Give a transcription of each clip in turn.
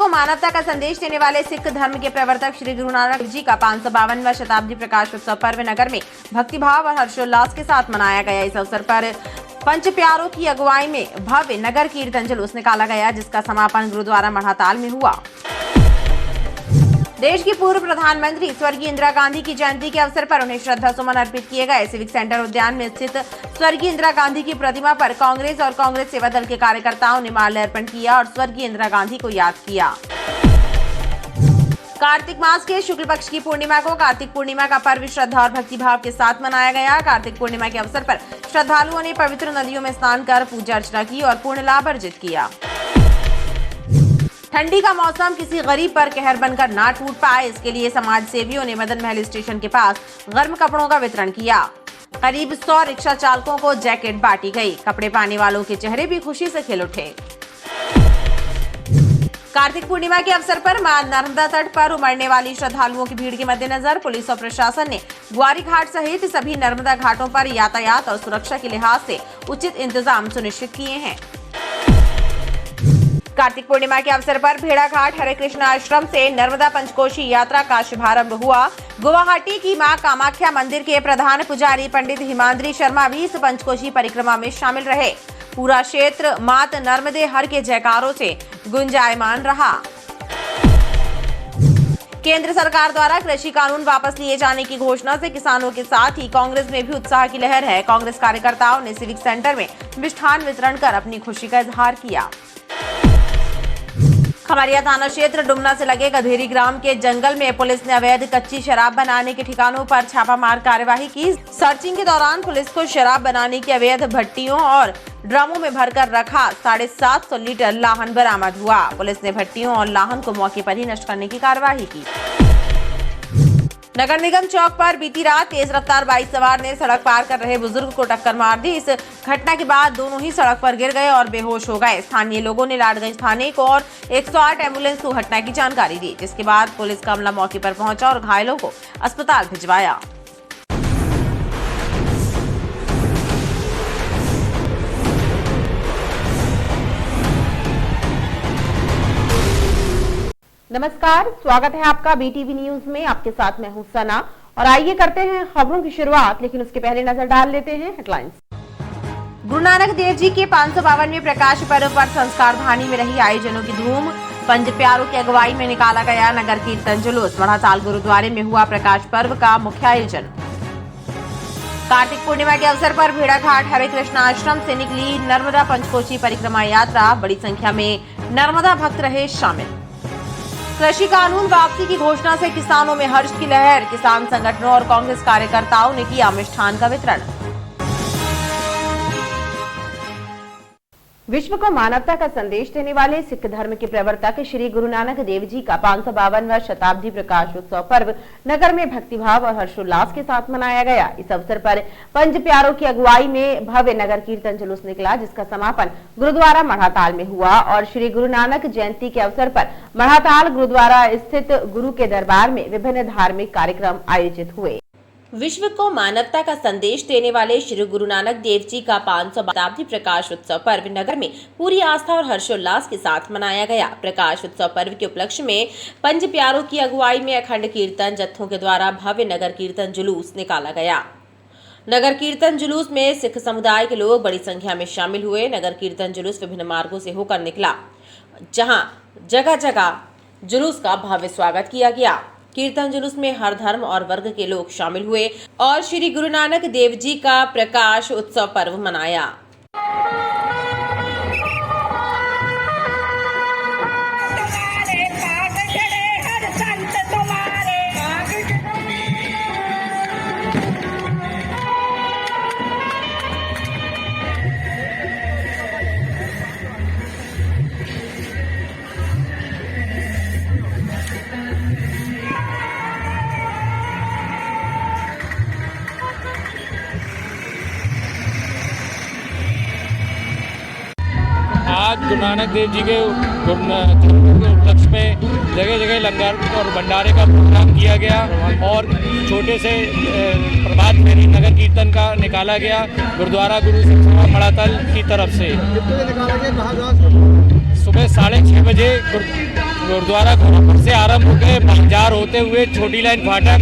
को मानवता का संदेश देने वाले सिख धर्म के प्रवर्तक श्री गुरु नानक देव जी का 552वां शताब्दी प्रकाश उत्सव पर्व नगर में भक्तिभाव और हर्षोल्लास के साथ मनाया गया। इस अवसर पर पंच प्यारों की अगुवाई में भव्य नगर कीर्तन जुलूस निकाला गया, जिसका समापन गुरुद्वारा मढ़ाताल में हुआ। देश की पूर्व प्रधानमंत्री स्वर्गीय इंदिरा गांधी की जयंती के अवसर पर उन्हें श्रद्धा सुमन अर्पित किए गए। सिविक सेंटर उद्यान में स्थित स्वर्गीय इंदिरा गांधी की प्रतिमा पर कांग्रेस और कांग्रेस सेवा दल के कार्यकर्ताओं ने माल्यार्पण किया और स्वर्गीय इंदिरा गांधी को याद किया। कार्तिक मास के शुक्ल पक्ष की पूर्णिमा को कार्तिक पूर्णिमा का पर्व श्रद्धा और भक्तिभाव के साथ मनाया गया। कार्तिक पूर्णिमा के अवसर पर श्रद्धालुओं ने पवित्र नदियों में स्नान कर पूजा अर्चना की और पुण्य लाभ अर्जित किया। ठंडी का मौसम किसी गरीब पर कहर बनकर ना टूट पाए, इसके लिए समाज सेवियों ने मदन महल स्टेशन के पास गर्म कपड़ों का वितरण किया। करीब 100 रिक्शा चालकों को जैकेट बांटी गई। कपड़े पाने वालों के चेहरे भी खुशी से खिल उठे। कार्तिक पूर्णिमा के अवसर पर मां नर्मदा तट पर उमड़ने वाली श्रद्धालुओं की भीड़ के मद्देनजर पुलिस और प्रशासन ने ग्वारी घाट सहित सभी नर्मदा घाटों पर यातायात और सुरक्षा के लिहाज से उचित इंतजाम सुनिश्चित किए हैं। कार्तिक पूर्णिमा के अवसर पर भेड़ा घाट हरे कृष्ण आश्रम से नर्मदा पंचकोशी यात्रा का शुभारंभ हुआ। गुवाहाटी की मां कामाख्या मंदिर के प्रधान पुजारी पंडित हिमाद्री शर्मा भी इस पंचकोशी परिक्रमा में शामिल रहे। पूरा क्षेत्र मात नर्मदे हर के जयकारों से गुंजायमान रहा। केंद्र सरकार द्वारा कृषि कानून वापस लिए जाने की घोषणा से किसानों के साथ ही कांग्रेस में भी उत्साह की लहर है। कांग्रेस कार्यकर्ताओं ने सिविक सेंटर में मिष्ठान वितरण कर अपनी खुशी का इजहार किया। खमरिया थाना क्षेत्र डुमना से लगे गधेरी ग्राम के जंगल में पुलिस ने अवैध कच्ची शराब बनाने के ठिकानों पर छापामार कार्यवाही की। सर्चिंग के दौरान पुलिस को शराब बनाने की अवैध भट्टियों और ड्रमों में भरकर रखा 750 लीटर लाहन बरामद हुआ। पुलिस ने भट्टियों और लाहन को मौके पर ही नष्ट करने की कार्यवाही की। नगर निगम चौक पर बीती रात तेज रफ्तार बाइक सवार ने सड़क पार कर रहे बुजुर्ग को टक्कर मार दी। इस घटना के बाद दोनों ही सड़क पर गिर गए और बेहोश हो गए। स्थानीय लोगों ने लाडगंज थाने को और 108 एम्बुलेंस को घटना की जानकारी दी, जिसके बाद पुलिस का अमला मौके पर पहुंचा और घायलों को अस्पताल भिजवाया। नमस्कार, स्वागत है आपका बीटीवी न्यूज में। आपके साथ मैं हूं सना और आइए करते हैं खबरों की शुरुआत, लेकिन उसके पहले नजर डाल लेते हैं हेडलाइंस। गुरु नानक देव जी के 552वें प्रकाश पर्व पर संस्कार धानी में रही आयोजनों की धूम। पंच प्यारों की अगुवाई में निकाला गया नगर कीर्तन जुलूस। मढ़ाताल गुरुद्वारे में हुआ प्रकाश पर्व का मुख्य आयोजन। कार्तिक पूर्णिमा के अवसर पर भेड़ा घाट हरे कृष्ण आश्रम से निकली नर्मदा पंचकोशी परिक्रमा यात्रा। बड़ी संख्या में नर्मदा भक्त रहे शामिल। कृषि कानून वापसी की घोषणा से किसानों में हर्ष की लहर। किसान संगठनों और कांग्रेस कार्यकर्ताओं ने किया मिष्ठान का वितरण। विश्व को मानवता का संदेश देने वाले सिख धर्म के प्रवर्तक श्री गुरु नानक देव जी का 552वां शताब्दी प्रकाश उत्सव पर्व नगर में भक्तिभाव और हर्षोल्लास के साथ मनाया गया। इस अवसर पर पंच प्यारों की अगुवाई में भव्य नगर कीर्तन जुलूस निकला, जिसका समापन गुरुद्वारा मढ़ाताल में हुआ और श्री गुरु नानक जयंती के अवसर पर मढ़ाताल गुरुद्वारा स्थित गुरु के दरबार में विभिन्न धार्मिक कार्यक्रम आयोजित हुए। विश्व को मानवता का संदेश देने वाले श्री गुरु नानक देव जी का 552वां शताब्दी प्रकाश उत्सव पर्व नगर में पूरी आस्था और हर्षोल्लास के साथ मनाया गया। प्रकाश उत्सव पर्व के उपलक्ष्य में पंच प्यारों की अगुवाई में अखंड कीर्तन जत्थों के द्वारा भव्य नगर कीर्तन जुलूस निकाला गया। नगर कीर्तन जुलूस में सिख समुदाय के लोग बड़ी संख्या में शामिल हुए। नगर कीर्तन जुलूस विभिन्न मार्गों से होकर निकला, जहां जगह जगह जुलूस का भव्य स्वागत किया गया। कीर्तन जुलूस में हर धर्म और वर्ग के लोग शामिल हुए और श्री गुरु नानक देव जी का प्रकाश उत्सव पर्व मनाया। आज गुरु नानक देव जी के उपलक्ष्य में जगह जगह लंगर और भंडारे का प्रोग्राम किया गया और छोटे से प्रभात फेरी नगर कीर्तन का निकाला गया गुरुद्वारा गुरु सिख मढ़ाताल की तरफ से। सुबह 6:30 बजे गुरुद्वारा घोड़ापुर से आरंभ होकर बंजार होते हुए छोटी लाइन फाटक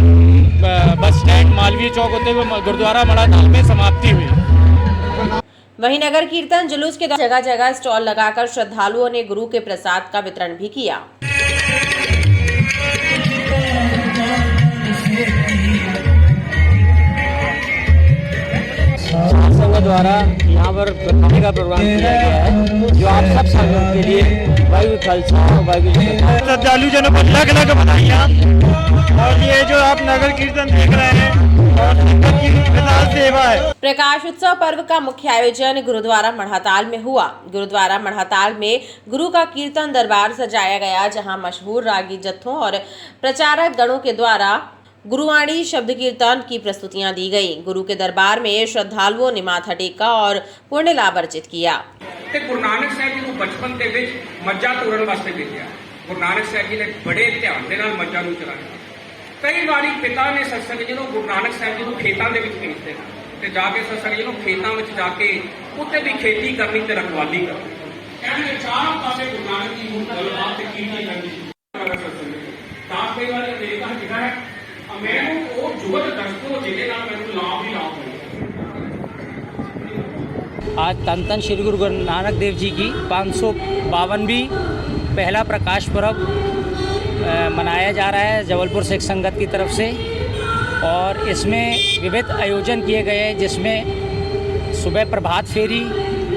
बस स्टैंड मालवीय चौक होते हुए गुरुद्वारा मड़ाताल में समाप्ति हुई। वहीं नगर कीर्तन जुलूस के दौरान जगह जगह स्टॉल लगाकर श्रद्धालुओं ने गुरु के प्रसाद का वितरण भी किया। संघ द्वारा यहाँ पर खाने का प्रोग्राम किया गया है, जो आप सब संगत के लिए वायु खालसा वायु श्रद्धालु जनों को अलग अलग बधाइयाँ। और ये जो आप नगर कीर्तन देख रहे हैं और नगर की विशाल सेवा है। प्रकाश उत्सव पर्व का मुख्य आयोजन गुरुद्वारा मढ़ाताल में हुआ। गुरुद्वारा मढ़ाताल में गुरु का कीर्तन दरबार सजाया गया, जहां मशहूर रागी जत्थों और प्रचारक गणों के द्वारा गुरुवाणी शब्द कीर्तन की प्रस्तुतियां दी गई। गुरु के दरबार में श्रद्धालुओं ने माथा टेका और पुण्य लाभ अर्जित किया। गुरु नानक साहब जी को बचपन के विच मज्जा तोड़न वास्ते भेजिया। गुरु नानक साहब जी ने बड़े ध्यान के नाल मज्जा नूं चलाया। कई बारी पिता ने सत्संग जी गुरु नानक साहब जी को खेतों के भेजते हैं, जाके सत्संग जी खेतों में जाके उत्ते भी खेती करनी ते रखवाली करनी। चारों पासे गुरु नानक जी गलबात कीर्तन करनी। कई बार देखा जिदा है मैनू वो जुगत दस दो जिहदे नाल मैनू लाभ ही लाभ होए। आज धन श्री गुरु नानक देव जी की 552वीं पहला प्रकाश पर्व मनाया जा रहा है जबलपुर सिख संगत की तरफ से। और इसमें विविध आयोजन किए गए हैं, जिसमें सुबह प्रभात फेरी,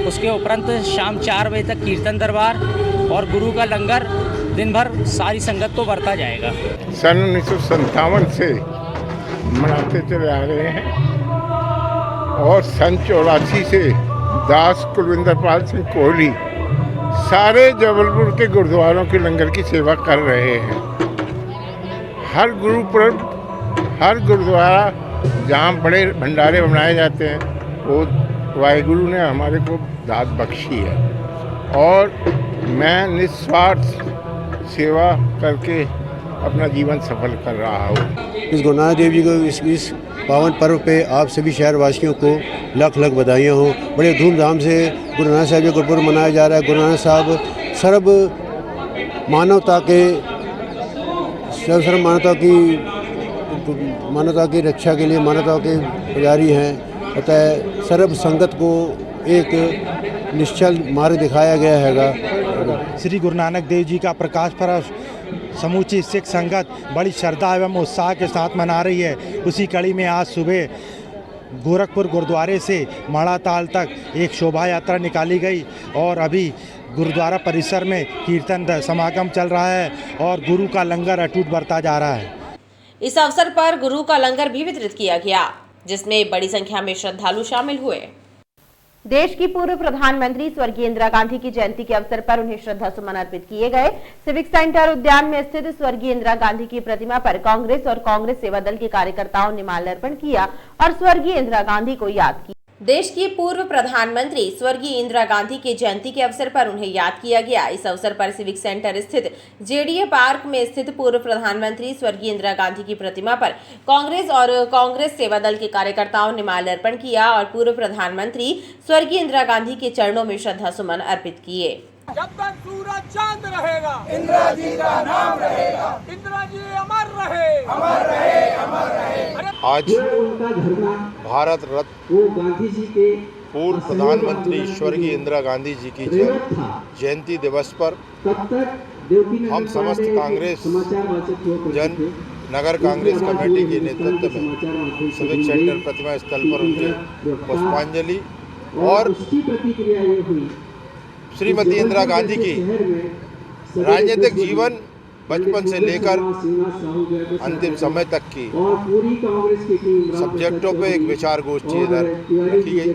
उसके उपरांत शाम 4 बजे तक कीर्तन दरबार और गुरु का लंगर दिन भर सारी संगत को बरता जाएगा। सन 1957 से मनाते चले आ रहे हैं और सन 84 से दास कुलविंदर पाल सिंह कोहली सारे जबलपुर के गुरुद्वारों के लंगर की सेवा कर रहे हैं। हर गुरु पर्व हर गुरुद्वारा जहाँ बड़े भंडारे बनाए जाते हैं वो वाहिगुरु ने हमारे को दात बख्शी है और मैं निस्वार्थ सेवा करके अपना जीवन सफल कर रहा हूँ। इस गुरु नानक देव जी को इस पावन पर्व पे आप सभी शहरवासियों को लाख लाख बधाइयाँ हो। बड़े धूमधाम से गुरु नानक साहब जी गुरुपुरब मनाया जा रहा है। गुरु नानक साहब सर्व मानवता की रक्षा के लिए मानवता के पुजारी हैं। अतः सर्व संगत को एक निश्चल मार्ग दिखाया गया हैगा। श्री गुरु नानक देव जी का प्रकाश पर्व समूची सिख संगत बड़ी श्रद्धा एवं उत्साह के साथ मना रही है। उसी कड़ी में आज सुबह गोरखपुर गुरुद्वारे से मड़ाताल तक एक शोभा यात्रा निकाली गई और अभी गुरुद्वारा परिसर में कीर्तन समागम चल रहा है और गुरु का लंगर अटूट बरता जा रहा है। इस अवसर पर गुरु का लंगर भी वितरित किया गया, जिसमें बड़ी संख्या में श्रद्धालु शामिल हुए। देश की पूर्व प्रधानमंत्री स्वर्गीय इंदिरा गांधी की जयंती के अवसर पर उन्हें श्रद्धा सुमन अर्पित किए गए। सिविक सेंटर उद्यान में स्थित स्वर्गीय इंदिरा गांधी की प्रतिमा पर कांग्रेस और कांग्रेस सेवा दल के कार्यकर्ताओं ने माल्यार्पण किया और स्वर्गीय इंदिरा गांधी को याद किया। देश की पूर्व प्रधानमंत्री स्वर्गीय इंदिरा गांधी की जयंती के अवसर पर उन्हें याद किया गया। इस अवसर पर सिविक सेंटर स्थित जेडीए पार्क में स्थित पूर्व प्रधानमंत्री स्वर्गीय इंदिरा गांधी की प्रतिमा पर कांग्रेस और कांग्रेस सेवा दल के कार्यकर्ताओं ने माल्यार्पण किया और पूर्व प्रधानमंत्री स्वर्गीय इंदिरा गांधी के चरणों में श्रद्धा सुमन अर्पित किए। जब तक सूरज चांद रहेगा इंदिरा जी का नाम रहेगा। इंदिरा जी अमर रहे, अमर रहे, अमर रहे। आज भारत रत्न पूर्व प्रधानमंत्री स्वर्गीय इंदिरा गांधी जी की जयंती दिवस पर हम समस्त कांग्रेस जन नगर कांग्रेस कमेटी के नेतृत्व में सिविक सेंटर प्रतिमा स्थल पर उनके पुष्पांजलि और श्रीमती इंदिरा गांधी की राजनीतिक जीवन बचपन से लेकर अंतिम समय तक की सब्जेक्टों पे एक विचार गोष्ठी इधर रखी गई,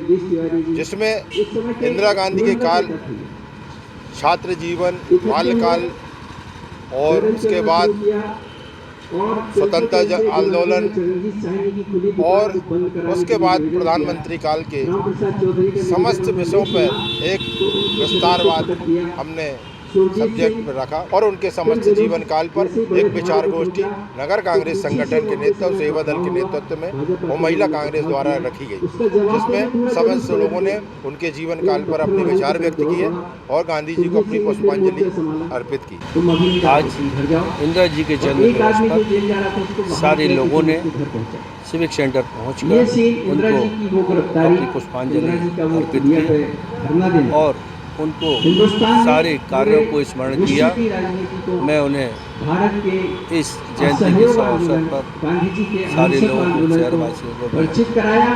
जिसमें इंदिरा गांधी के काल, छात्र जीवन, बाल्यकाल और उसके बाद स्वतंत्रता आंदोलन और उसके बाद प्रधानमंत्री काल के समस्त विषयों पर एक विस्तारवाद हमने सब्जेक्ट रखा और उनके समस्त जीवन काल पर एक विचार गोष्ठी नगर कांग्रेस संगठन के नेतृत्व, सेवा दल के नेतृत्व में और महिला कांग्रेस द्वारा रखी गई, जिसमें समस्त लोगों ने उनके जीवन काल पर अपने विचार व्यक्त किए और गांधी जी को अपनी पुष्पांजलि अर्पित की। आज इंदिरा जी के जन्म दिवस पर सारे लोगों ने सिविक सेंटर पहुंचकर उनको अपनी पुष्पांजलि अर्पित की और उनको सारे कार्यों को स्मरण किया। मैं उन्हें इस जयंती के अवसर पर सारे लोगों को, शहरवासियों को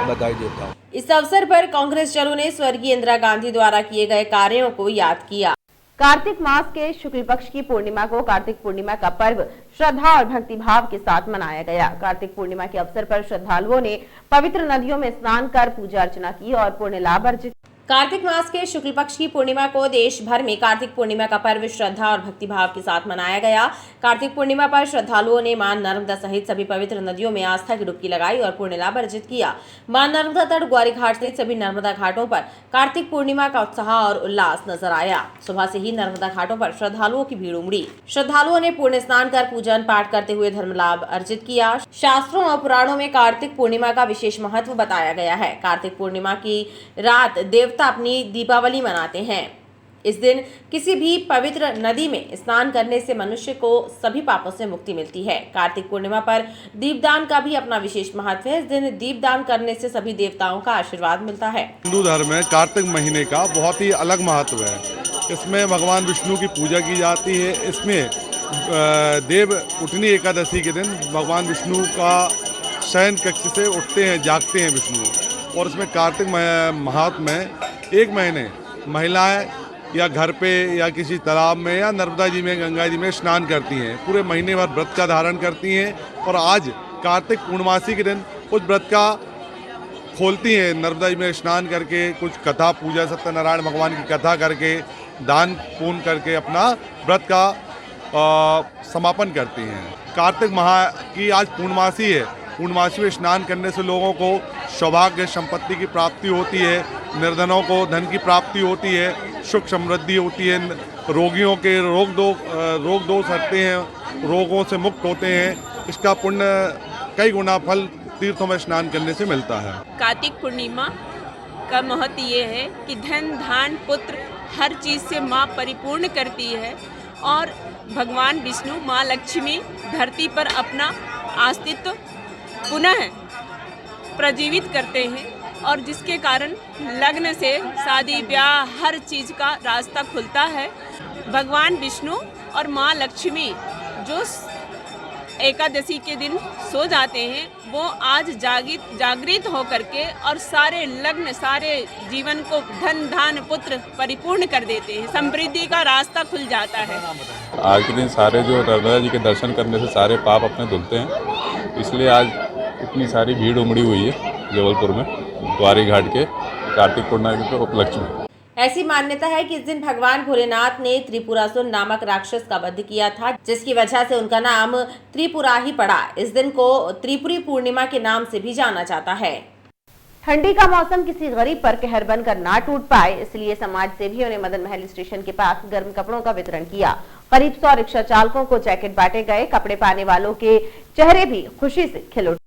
बधाई देता हूँ। इस अवसर पर कांग्रेस जनों ने स्वर्गीय इंदिरा गांधी द्वारा किए गए कार्यों को याद किया। कार्तिक मास के शुक्ल पक्ष की पूर्णिमा को कार्तिक पूर्णिमा का पर्व श्रद्धा और भक्ति भाव के साथ मनाया गया। कार्तिक पूर्णिमा के अवसर पर श्रद्धालुओं ने पवित्र नदियों में स्नान कर पूजा अर्चना की और पुण्य लाभ अर्जित। कार्तिक मास के शुक्ल पक्ष की पूर्णिमा को देश भर में कार्तिक पूर्णिमा का पर्व श्रद्धा और भक्ति भाव के साथ मनाया गया। कार्तिक पूर्णिमा पर श्रद्धालुओं ने मां नर्मदा सहित सभी पवित्र नदियों में आस्था की डुबकी लगाई और पुण्य लाभ अर्जित किया। मां नर्मदा तट, ग्वारी घाट सहित सभी नर्मदा घाटों पर कार्तिक पूर्णिमा का उत्साह और उल्लास नजर आया। सुबह से ही नर्मदा घाटों पर श्रद्धालुओं की भीड़ उमड़ी। श्रद्धालुओं ने पुण्य स्नान कर पूजन पाठ करते हुए धर्म लाभ अर्जित किया। शास्त्रों और पुराणों में कार्तिक पूर्णिमा का विशेष महत्व बताया गया है। कार्तिक पूर्णिमा की रात देवता अपनी दीपावली मनाते हैं। इस दिन किसी भी पवित्र नदी में स्नान करने से मनुष्य को सभी पापों से मुक्ति मिलती है। कार्तिक पूर्णिमा पर दीपदान का भी अपना विशेष महत्व है। इस दिन दीपदान करने से सभी देवताओं का आशीर्वाद मिलता है। हिंदू धर्म में कार्तिक महीने का बहुत ही अलग महत्व है। इसमें भगवान विष्णु की पूजा की जाती है। इसमें देव उठनी एकादशी के दिन भगवान विष्णु का शयन कक्ष से उठते हैं, जागते हैं विष्णु। और इसमें कार्तिक माह में एक महीने महिलाएं या घर पे या किसी तालाब में या नर्मदा जी में, गंगा जी में स्नान करती हैं। पूरे महीने भर व्रत का धारण करती हैं और आज कार्तिक पूर्णमासी के दिन उस व्रत का खोलती हैं। नर्मदा जी में स्नान करके कुछ कथा, पूजा, सत्यनारायण भगवान की कथा करके, दान पुण्य करके अपना व्रत का समापन करती हैं। कार्तिक माह की आज पूर्णमासी है। पूर्णमासी में स्नान करने से लोगों को सौभाग्य, संपत्ति की प्राप्ति होती है, निर्धनों को धन की प्राप्ति होती है, सुख समृद्धि होती है, रोगियों के रोग दोष हटते हैं, रोगों से मुक्त होते हैं। इसका पुण्य कई गुना फल तीर्थों में स्नान करने से मिलता है। कार्तिक पूर्णिमा का महत्व ये है कि धन, धान, पुत्र हर चीज़ से माँ परिपूर्ण करती है और भगवान विष्णु, माँ लक्ष्मी धरती पर अपना अस्तित्व पुनः प्रजीवित करते हैं और जिसके कारण लग्न से शादी, ब्याह, हर चीज़ का रास्ता खुलता है। भगवान विष्णु और माँ लक्ष्मी जो एकादशी के दिन सो जाते हैं, वो आज जागृत होकर के और सारे लग्न, सारे जीवन को धन, धान, पुत्र परिपूर्ण कर देते हैं। समृद्धि का रास्ता खुल जाता है। आज के दिन सारे जो नर्मदा जी के दर्शन करने से सारे पाप अपने धुलते हैं, इसलिए आज इतनी सारी भीड़ उमड़ी हुई है जबलपुर में ग्वारी घाट के कार्तिक पूर्णिमा के उपलक्ष्य में। ऐसी मान्यता है कि इस दिन भगवान भोलेनाथ ने त्रिपुरासुर नामक राक्षस का वध किया था, जिसकी वजह से उनका नाम त्रिपुरा ही पड़ा। इस दिन को त्रिपुरी पूर्णिमा के नाम से भी जाना जाता है। ठंडी का मौसम किसी गरीब पर कहर बनकर ना टूट पाए, इसलिए समाज सेवियों ने मदन महल स्टेशन के पास गर्म कपड़ों का वितरण किया। करीब 100 रिक्शा चालकों को जैकेट बांटे गए। कपड़े पाने वालों के चेहरे भी खुशी से खिल उठे।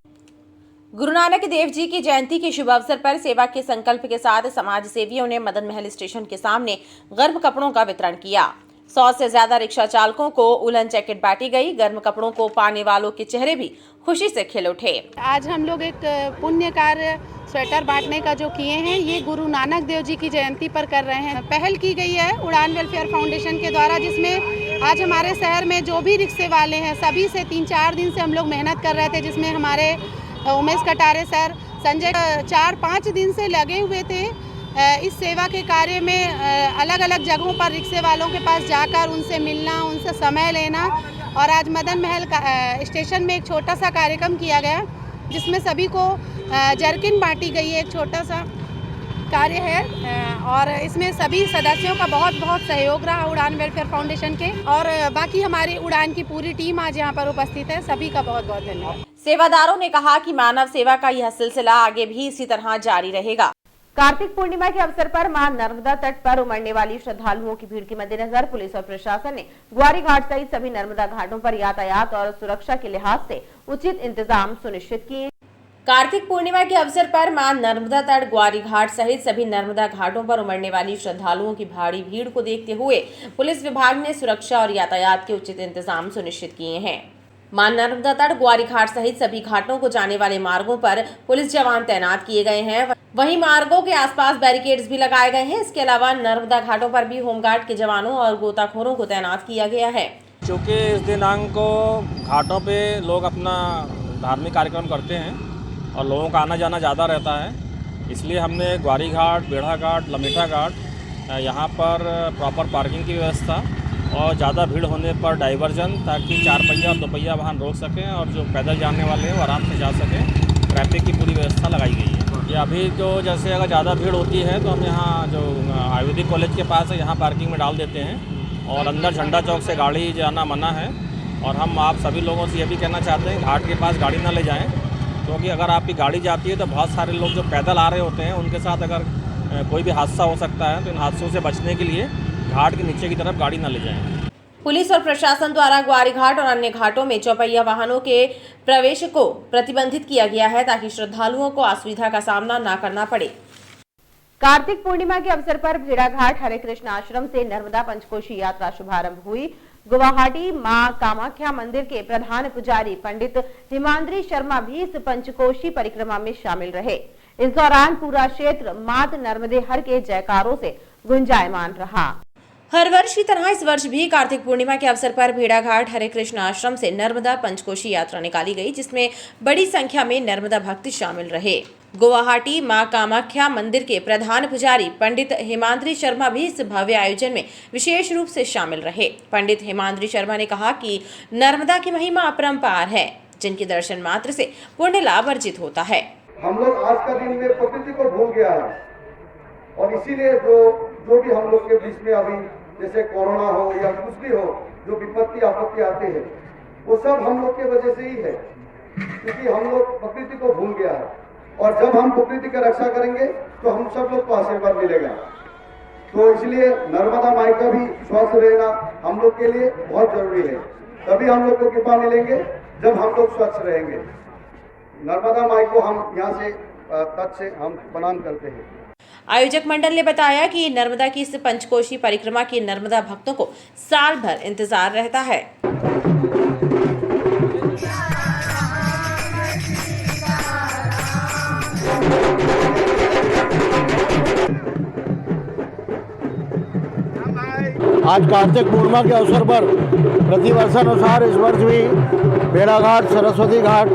गुरु नानक देव जी की जयंती के शुभ अवसर पर सेवा के संकल्प के साथ समाज सेवियों ने मदन महल स्टेशन के सामने गर्म कपड़ों का वितरण किया। 100 से ज्यादा रिक्शा चालकों को उलन जैकेट बांटी गई। गर्म कपड़ों को पाने वालों के चेहरे भी खुशी से खिल उठे। आज हम लोग एक पुण्य कार्य स्वेटर बांटने का जो किए हैं, ये गुरु नानक देव जी की जयंती पर कर रहे हैं। पहल की गई है उड़ान वेलफेयर फाउंडेशन के द्वारा, जिसमें आज हमारे शहर में जो भी रिक्शे वाले हैं सभी से 3-4 दिन से हम लोग मेहनत कर रहे थे, जिसमें हमारे उमेश कटारे सर, संजय 4-5 दिन से लगे हुए थे इस सेवा के कार्य में। अलग अलग जगहों पर रिक्शे वालों के पास जाकर उनसे मिलना, उनसे समय लेना, और आज मदन महल स्टेशन में एक छोटा सा कार्यक्रम किया गया जिसमें सभी को जर्किन बांटी गई है। एक छोटा सा कार्य है और इसमें सभी सदस्यों का बहुत बहुत सहयोग रहा उड़ान वेलफेयर फाउंडेशन के, और बाकी हमारी उड़ान की पूरी टीम आज यहाँ पर उपस्थित है। सभी का बहुत बहुत धन्यवाद। सेवादारों ने कहा कि मानव सेवा का यह सिलसिला आगे भी इसी तरह जारी रहेगा। कार्तिक पूर्णिमा के अवसर पर मां नर्मदा तट पर उमड़ने वाली श्रद्धालुओं की भीड़ के मद्देनजर पुलिस और प्रशासन ने ग्वारी घाट सहित सभी नर्मदा घाटों पर यातायात और सुरक्षा के लिहाज से उचित इंतजाम सुनिश्चित किए। कार्तिक पूर्णिमा के अवसर पर मां नर्मदा तट ग्वारी घाट सहित सभी नर्मदा घाटों पर उमड़ने वाली श्रद्धालुओं की भारी भीड़ को देखते हुए पुलिस विभाग ने सुरक्षा और यातायात के उचित इंतजाम सुनिश्चित किए हैं। मां नर्मदा तट ग्वारी घाट सहित सभी घाटों को जाने वाले मार्गों पर पुलिस जवान तैनात किए गए हैं। वहीं मार्गों के आसपास बैरिकेड्स भी लगाए गए हैं। इसके अलावा नर्मदा घाटों पर भी होमगार्ड के जवानों और गोताखोरों को तैनात किया गया है। चूँकि इस दिनांक को घाटों पे लोग अपना धार्मिक कार्यक्रम करते हैं और लोगों का आना जाना ज़्यादा रहता है, इसलिए हमने ग्वारी घाट, बेढ़ा घाट, लमेटा घाट यहाँ पर प्रॉपर पार्किंग की व्यवस्था और ज़्यादा भीड़ होने पर डाइवर्जन, ताकि 4 पहिया और 2 पहिया वाहन रोक सकें और जो पैदल जाने वाले हैं वो आराम से जा सकें। ट्रैफिक की पूरी व्यवस्था लगाई गई है। ये अभी तो जैसे अगर ज़्यादा भीड़ होती है तो हम यहाँ जो आयुर्वेदिक कॉलेज के पास है यहाँ पार्किंग में डाल देते हैं और अंदर झंडा चौक से गाड़ी जाना मना है। और हम आप सभी लोगों से ये भी कहना चाहते हैं घाट के पास गाड़ी ना ले जाएँ, क्योंकि अगर आपकी गाड़ी जाती है तो बहुत सारे लोग जो पैदल आ रहे होते हैं उनके साथ अगर कोई भी हादसा हो सकता है, तो इन हादसों से बचने के लिए घाट के नीचे की तरफ गाड़ी न ले जाएं। पुलिस और प्रशासन द्वारा ग्वारी घाट और अन्य घाटों में चौपहिया वाहनों के प्रवेश को प्रतिबंधित किया गया है, ताकि श्रद्धालुओं को असुविधा का सामना न करना पड़े। कार्तिक पूर्णिमा के अवसर पर भेड़ा घाट हरे कृष्ण आश्रम से नर्मदा पंचकोशी यात्रा शुभारंभ हुई। गुवाहाटी मां कामाख्या मंदिर के प्रधान पुजारी पंडित हिमाद्री शर्मा भी इस पंचकोशी परिक्रमा में शामिल रहे। इस दौरान पूरा क्षेत्र मात नर्मदे हर के जयकारों से गुंजायमान रहा। हर वर्ष की तरह इस वर्ष भी कार्तिक पूर्णिमा के अवसर पर भेड़ाघाट हरे कृष्ण आश्रम से नर्मदा पंचकोशी यात्रा निकाली गई, जिसमें बड़ी संख्या में नर्मदा भक्त शामिल रहे। गुवाहाटी मां कामाख्या मंदिर के प्रधान पुजारी पंडित हिमाद्री शर्मा भी इस भव्य आयोजन में विशेष रूप से शामिल रहे। पंडित हिमाद्री शर्मा ने कहा कि नर्मदा की महिमा अपरंपार है, जिनके दर्शन मात्र से पुण्य लाभ अर्जित होता है। हम लोग आज का दिन में प्रकृति को भूल गया है और इसीलिए जो भी हम लोग के बीच में अभी जैसे कोरोना हो या कुछ भी हो, जो विपत्ति आपत्ति आते हैं, वो सब हम लोग के वजह से ही है, क्योंकि हम लोग प्रकृति को भूल गया है। और जब हम प्रकृति की रक्षा करेंगे तो हम सब लोग को आशीर्वाद मिलेगा। तो इसलिए नर्मदा माई का भी स्वस्थ रहना हम लोग के लिए बहुत जरूरी है। तभी हम लोग को कृपा मिलेंगे जब हम लोग स्वच्छ रहेंगे। नर्मदा माई को हम यहाँ से तट से हम प्रणाम करते हैं। आयोजक मंडल ने बताया कि नर्मदा की इस पंचकोशी परिक्रमा की नर्मदा भक्तों को साल भर इंतजार रहता है। आज कार्तिक पूर्णिमा के अवसर पर प्रतिवर्षानुसार इस वर्ष भी भेड़ाघाट, सरस्वती घाट,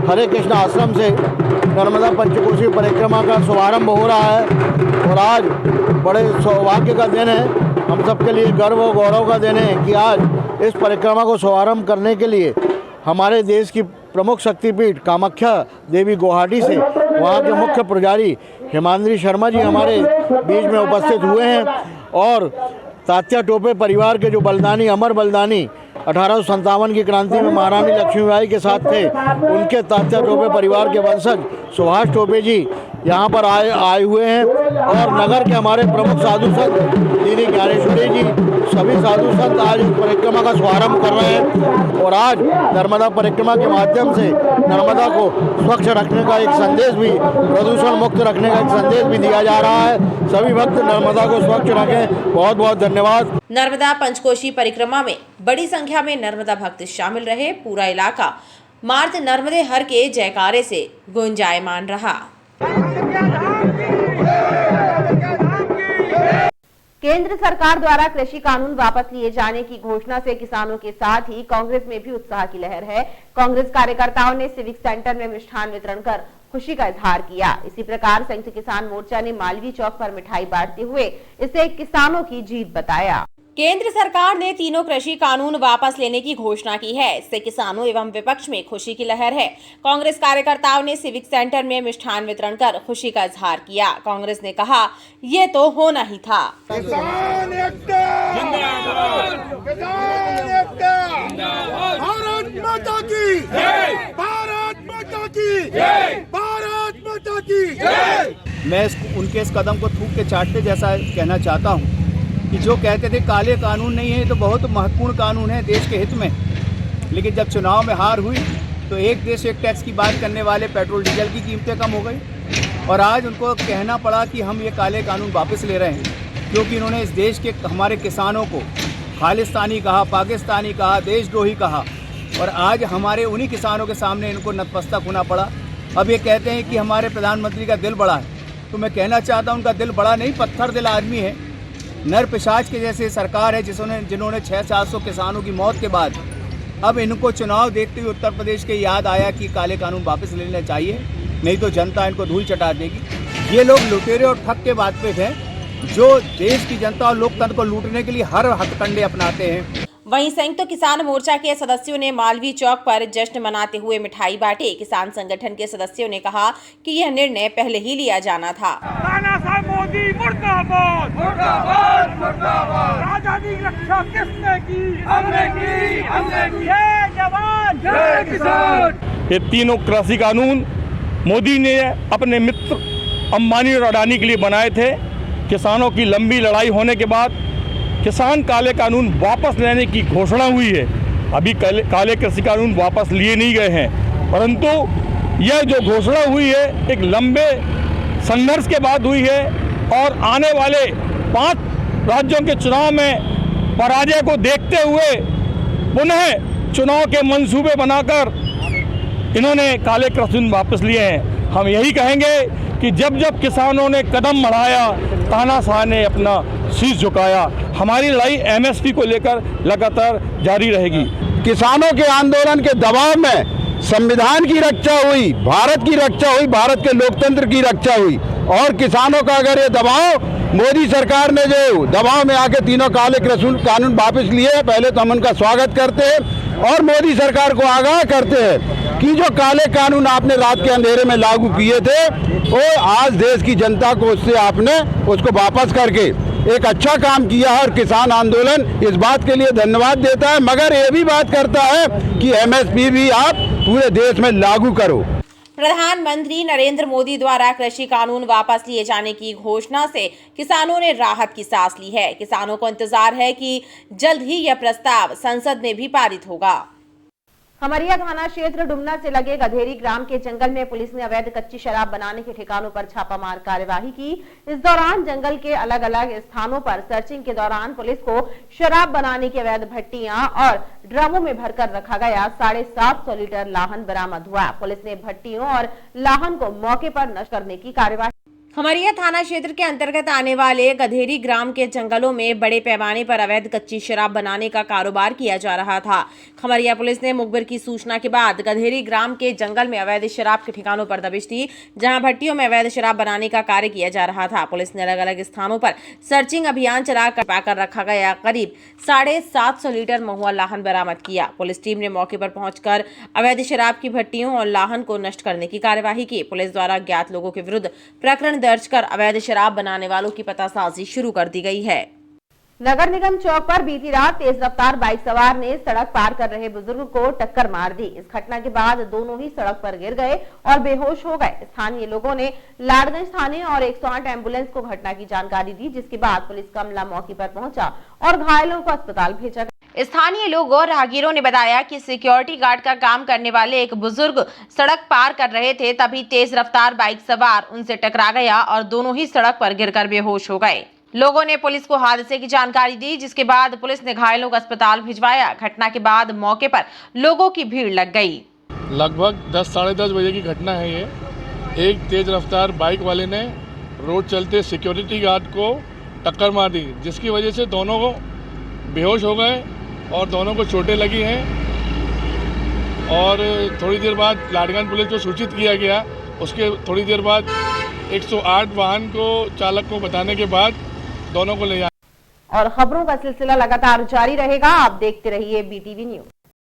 हरे कृष्ण आश्रम से नर्मदा पंचकोशी परिक्रमा का शुभारंभ हो रहा है। और आज बड़े सौभाग्य का दिन है, हम सबके लिए गर्व और गौरव का दिन है कि आज इस परिक्रमा को शुभारंभ करने के लिए हमारे देश की प्रमुख शक्तिपीठ कामाख्या देवी गुवाहाटी से वहाँ के मुख्य पुजारी हिमाद्री शर्मा जी हमारे बीच में उपस्थित हुए हैं। और तात्या टोपे परिवार के जो बलिदानी, अमर बलिदानी 1857 की क्रांति में महारानी लक्ष्मीबाई के साथ थे, उनके तात्या टोपे परिवार के वंशज सुभाष टोपे जी यहाँ पर आए हुए हैं। और नगर के हमारे प्रमुख साधु संत दीदी ज्ञानेश्वरी जी, सभी साधु संत आज इस परिक्रमा का शुभारंभ कर रहे हैं। और आज नर्मदा परिक्रमा के माध्यम से नर्मदा को स्वच्छ रखने का एक संदेश भी, प्रदूषण मुक्त रखने का एक संदेश भी दिया जा रहा है। सभी भक्त नर्मदा को स्वच्छ रखें। बहुत बहुत धन्यवाद। नर्मदा पंचकोशी परिक्रमा में बड़ी संख्या में नर्मदा भक्त शामिल रहे। पूरा इलाका मार्त नर्मदे हर के जयकारे से गुंजायमान रहा। केंद्र सरकार द्वारा कृषि कानून वापस लिए जाने की घोषणा से किसानों के साथ ही कांग्रेस में भी उत्साह की लहर है। कांग्रेस कार्यकर्ताओं ने सिविक सेंटर में मिष्ठान वितरण कर खुशी का इजहार किया। इसी प्रकार संयुक्त किसान मोर्चा ने मालवीय चौक पर मिठाई बांटते हुए इसे किसानों की जीत बताया। केंद्र सरकार ने तीनों कृषि कानून वापस लेने की घोषणा की है। इससे किसानों एवं विपक्ष में खुशी की लहर है। कांग्रेस कार्यकर्ताओं ने सिविक सेंटर में मिष्ठान वितरण कर खुशी का इजहार किया। कांग्रेस ने कहा, ये तो होना ही था। किसान एकता जिंदाबाद, किसान एकता, भारत माता की जय, भारत माता की जय, भारत माता की जय। मैं उनके इस कदम को थूक के चाटते जैसा कहना चाहता हूँ कि जो कहते थे काले कानून नहीं है, तो बहुत महत्वपूर्ण कानून है देश के हित में। लेकिन जब चुनाव में हार हुई तो एक देश एक टैक्स की बात करने वाले पेट्रोल डीजल की कीमतें कम हो गई और आज उनको कहना पड़ा कि हम ये काले कानून वापस ले रहे हैं, क्योंकि इन्होंने इस देश के हमारे किसानों को खालिस्तानी कहा, पाकिस्तानी कहा, देशद्रोही कहा और आज हमारे उन्हीं किसानों के सामने इनको नतमस्तक होना पड़ा। अब ये कहते हैं कि हमारे प्रधानमंत्री का दिल बड़ा है, तो मैं कहना चाहता हूँ उनका दिल बड़ा नहीं, पत्थर दिल आदमी है। नर पिशाच के जैसे सरकार है जिन्होंने 600-700 किसानों की मौत के बाद अब इनको चुनाव देखते हुए उत्तर प्रदेश के याद आया कि काले कानून वापस लेने चाहिए, नहीं तो जनता इनको धूल चटा देगी। ये लोग लुटेरे और ठग के बात पे हैं जो देश की जनता और लोकतंत्र को लूटने के लिए हर हथकंडे अपनाते हैं। वहीं संयुक्त किसान मोर्चा के सदस्यों ने मालवीय चौक पर जश्न मनाते हुए मिठाई बांटे। किसान संगठन के सदस्यों ने कहा कि यह निर्णय पहले ही लिया जाना था। मोदी मुर्दाबाद, मुर्दाबाद, मुर्दाबाद। आजादी की रक्षा किसने की? हमने की, हमने की। जय जवान, जय किसान। ये तीनों कृषि कानून मोदी ने अपने मित्र अंबानी और अडानी के लिए बनाए थे। किसानों की लंबी लड़ाई होने के बाद किसान काले कानून वापस लेने की घोषणा हुई है। अभी काले कृषि कानून वापस लिए नहीं गए हैं, परंतु यह जो घोषणा हुई है एक लंबे संघर्ष के बाद हुई है और आने वाले 5 राज्यों के चुनाव में पराजय को देखते हुए पुनः चुनाव के मंसूबे बनाकर इन्होंने काले कानून वापस लिए हैं। हम यही कहेंगे कि जब जब किसानों ने कदम बढ़ाया, तानाशाह ने अपना शीश झुकाया। हमारी लड़ाई एमएसपी को लेकर लगातार जारी रहेगी। किसानों के आंदोलन के दबाव में संविधान की रक्षा हुई, भारत की रक्षा हुई, भारत के लोकतंत्र की रक्षा हुई और किसानों का अगर ये दबाव मोदी सरकार ने जो दबाव में आके तीनों काले कानून वापस लिए, पहले तो हम उनका स्वागत करते हैं और मोदी सरकार को आगाह करते हैं कि जो काले कानून आपने रात के अंधेरे में लागू किए थे वो आज देश की जनता को उससे आपने उसको वापस करके एक अच्छा काम किया है और किसान आंदोलन इस बात के लिए धन्यवाद देता है, मगर ये भी बात करता है कि एमएसपी भी आप पूरे देश में लागू करो। प्रधानमंत्री नरेंद्र मोदी द्वारा कृषि कानून वापस लिए जाने की घोषणा से किसानों ने राहत की सांस ली है। किसानों को इंतजार है कि जल्द ही यह प्रस्ताव संसद में भी पारित होगा। खमरिया थाना क्षेत्र डुमना से लगे गधेरी ग्राम के जंगल में पुलिस ने अवैध कच्ची शराब बनाने के ठिकानों पर छापामार कार्यवाही की। इस दौरान जंगल के अलग अलग स्थानों पर सर्चिंग के दौरान पुलिस को शराब बनाने की अवैध भट्टियां और ड्रमों में भरकर रखा गया 750 लीटर लाहन बरामद हुआ। पुलिस ने भट्टियों और लाहन को मौके पर नष्ट करने की कार्यवाही। खमरिया थाना क्षेत्र के अंतर्गत आने वाले गधेरी ग्राम के जंगलों में बड़े पैमाने पर अवैध कच्ची शराब बनाने का कारोबार किया जा रहा था। खमरिया पुलिस ने मुखबिर की सूचना के बाद गधेरी ग्राम के जंगल में अवैध शराब के ठिकानों पर दबिश दी, जहां भट्टियों में अवैध शराब बनाने का कार्य किया जा रहा था। पुलिस ने अलग अलग स्थानों पर सर्चिंग अभियान चलाकर पाकर रखा गया करीब 750 लीटर महुआ लाहन बरामद किया। पुलिस टीम ने मौके पर पहुंचकर अवैध शराब की भट्टियों और लाहन को नष्ट करने की कार्यवाही की। पुलिस द्वारा ज्ञात लोगों के विरुद्ध प्रकरण दर्ज कर अवैध शराब बनाने वालों की पतासाजी शुरू कर दी गई है। नगर निगम चौक पर बीती रात तेज रफ्तार बाइक सवार ने सड़क पार कर रहे बुजुर्ग को टक्कर मार दी। इस घटना के बाद दोनों ही सड़क पर गिर गए और बेहोश हो गए। स्थानीय लोगों ने लाडगंज थाने और 108 एम्बुलेंस को घटना की जानकारी दी, जिसके बाद पुलिस का अमला मौके पर पहुंचा और घायलों को अस्पताल भेजा गया। स्थानीय लोगों और राहगीरों ने बताया कि सिक्योरिटी गार्ड का काम करने वाले एक बुजुर्ग सड़क पार कर रहे थे, तभी तेज रफ्तार बाइक सवार उनसे टकरा गया और दोनों ही सड़क पर गिरकर बेहोश हो गए। लोगों ने पुलिस को हादसे की जानकारी दी, जिसके बाद पुलिस ने घायलों को अस्पताल भिजवाया। घटना के बाद मौके पर लोगों की भीड़ लग गई। लगभग 10 साढ़े 10 बजे की घटना है ये। एक तेज रफ्तार बाइक वाले ने रोड चलते सिक्योरिटी गार्ड को टक्कर मार दी, जिसकी वजह से दोनों को बेहोश हो गए और दोनों को चोटें लगी हैं। और थोड़ी देर बाद लाडगंज पुलिस को सूचित किया गया। उसके थोड़ी देर बाद 108 वाहन को चालक को बताने के बाद दोनों को ले जाए। और खबरों का सिलसिला लगातार जारी रहेगा। आप देखते रहिए BTV न्यूज।